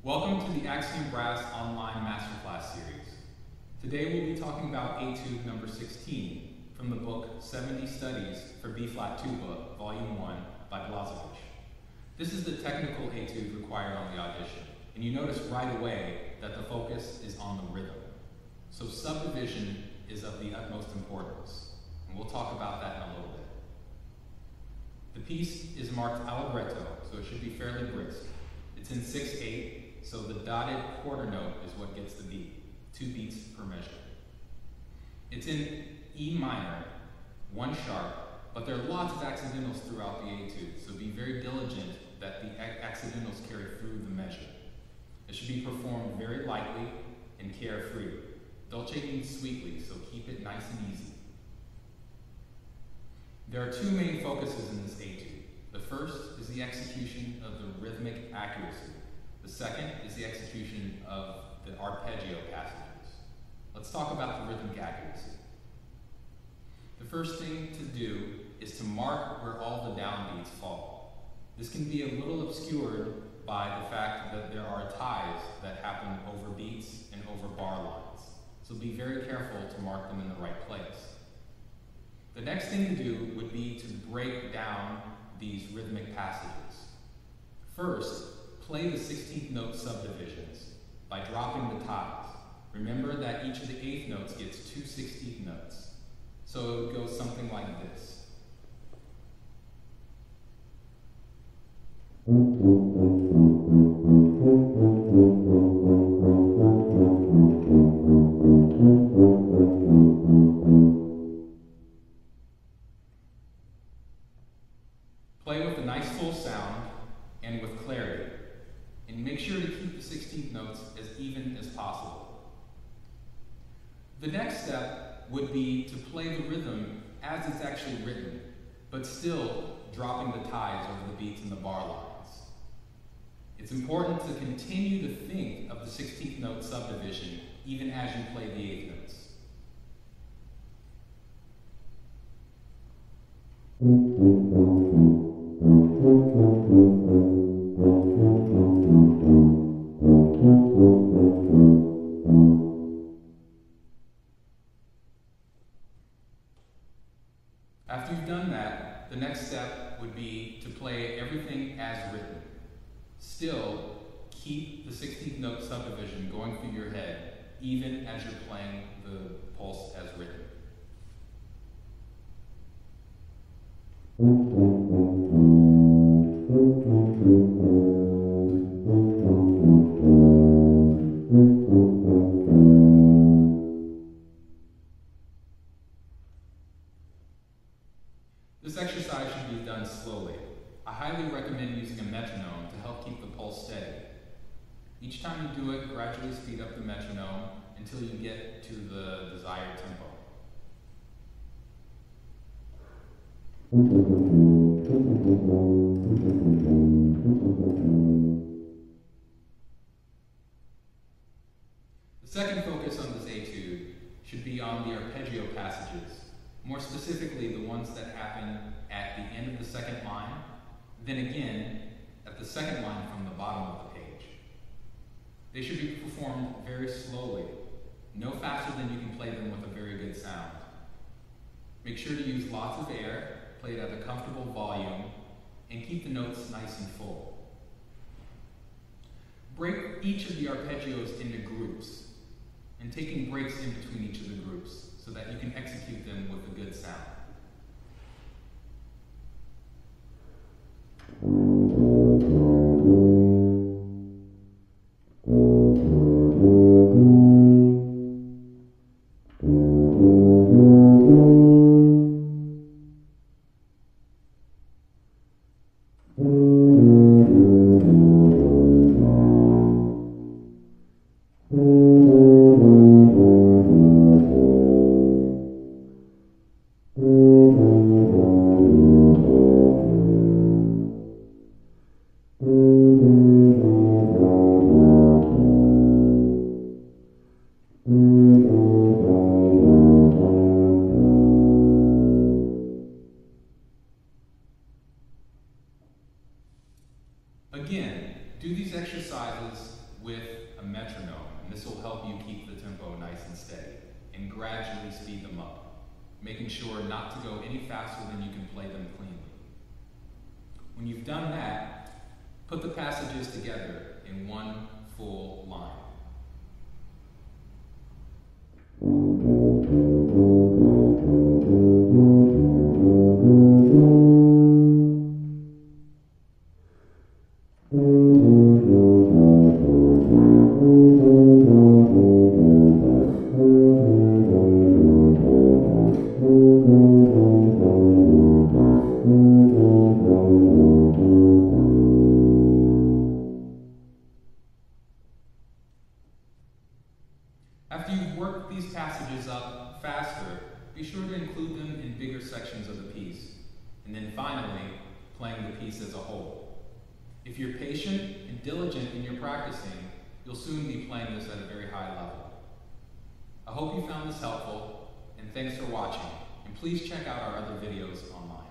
Welcome to the Axiom Brass Online Masterclass series. Today we'll be talking about Etude number 16 from the book 70 Studies for B-Flat Tuba, Volume 1 by Blazhevich. This is the technical etude required on the audition, and you notice right away that the focus is on the rhythm. So subdivision is of the utmost importance, and we'll talk about that in a little bit. The piece is marked Allegretto, so it should be fairly brisk. It's in 6/8, so the dotted quarter note is what gets the beat, 2 beats per measure. It's in E minor, 1 sharp, but there are lots of accidentals throughout the etude, so be very diligent that the accidentals carry through the measure. It should be performed very lightly and carefree. Dolce means sweetly, so keep it nice and easy. There are 2 main focuses in this etude. The first is the execution of the rhythmic accuracy. The second is the execution of the arpeggio passages. Let's talk about the rhythmic accuracy. The first thing to do is to mark where all the downbeats fall. This can be a little obscured by the fact that there are ties that happen over beats and over bar lines. So be very careful to mark them in the right place. The next thing to do would be to break down these rhythmic passages. First, play the 16th note subdivisions by dropping the ties. Remember that each of the 8th notes gets 2 16th notes. So it would go something like this. Play with a nice full sound and with clarity, and make sure to keep the 16th notes as even as possible. The next step would be to play the rhythm as it's actually written, but still dropping the ties over the beats and the bar lines. It's important to continue to think of the 16th note subdivision even as you play the 8th notes. After you've done that, the next step would be to play everything as written. Still, keep the 16th note subdivision going through your head, even as you're playing the pulse as written. This exercise should be done slowly. I highly recommend using a metronome to help keep the pulse steady. Each time you do it, gradually speed up the metronome until you get to the desired tempo. The second focus on this etude should be on the arpeggio passages, more specifically the ones that happen at the end of the second line, then again at the second line from the bottom of the page. They should be performed very slowly, no faster than you can play them with a very good sound. Make sure to use lots of air, play it at a comfortable volume, and keep the notes nice and full. Break each of the arpeggios into groups, and taking breaks in between each of the groups so that you can execute them with a good sound. Again, do these exercises with a metronome, and this will help you keep the tempo nice and steady, and gradually speed them up, making sure not to go any faster than you can play them cleanly. When you've done that, put the passages together in one full line. After you've worked these passages up faster, be sure to include them in bigger sections of the piece, and then finally, playing the piece as a whole. If you're patient and diligent in your practicing, you'll soon be playing this at a very high level. I hope you found this helpful, and thanks for watching, and please check out our other videos online.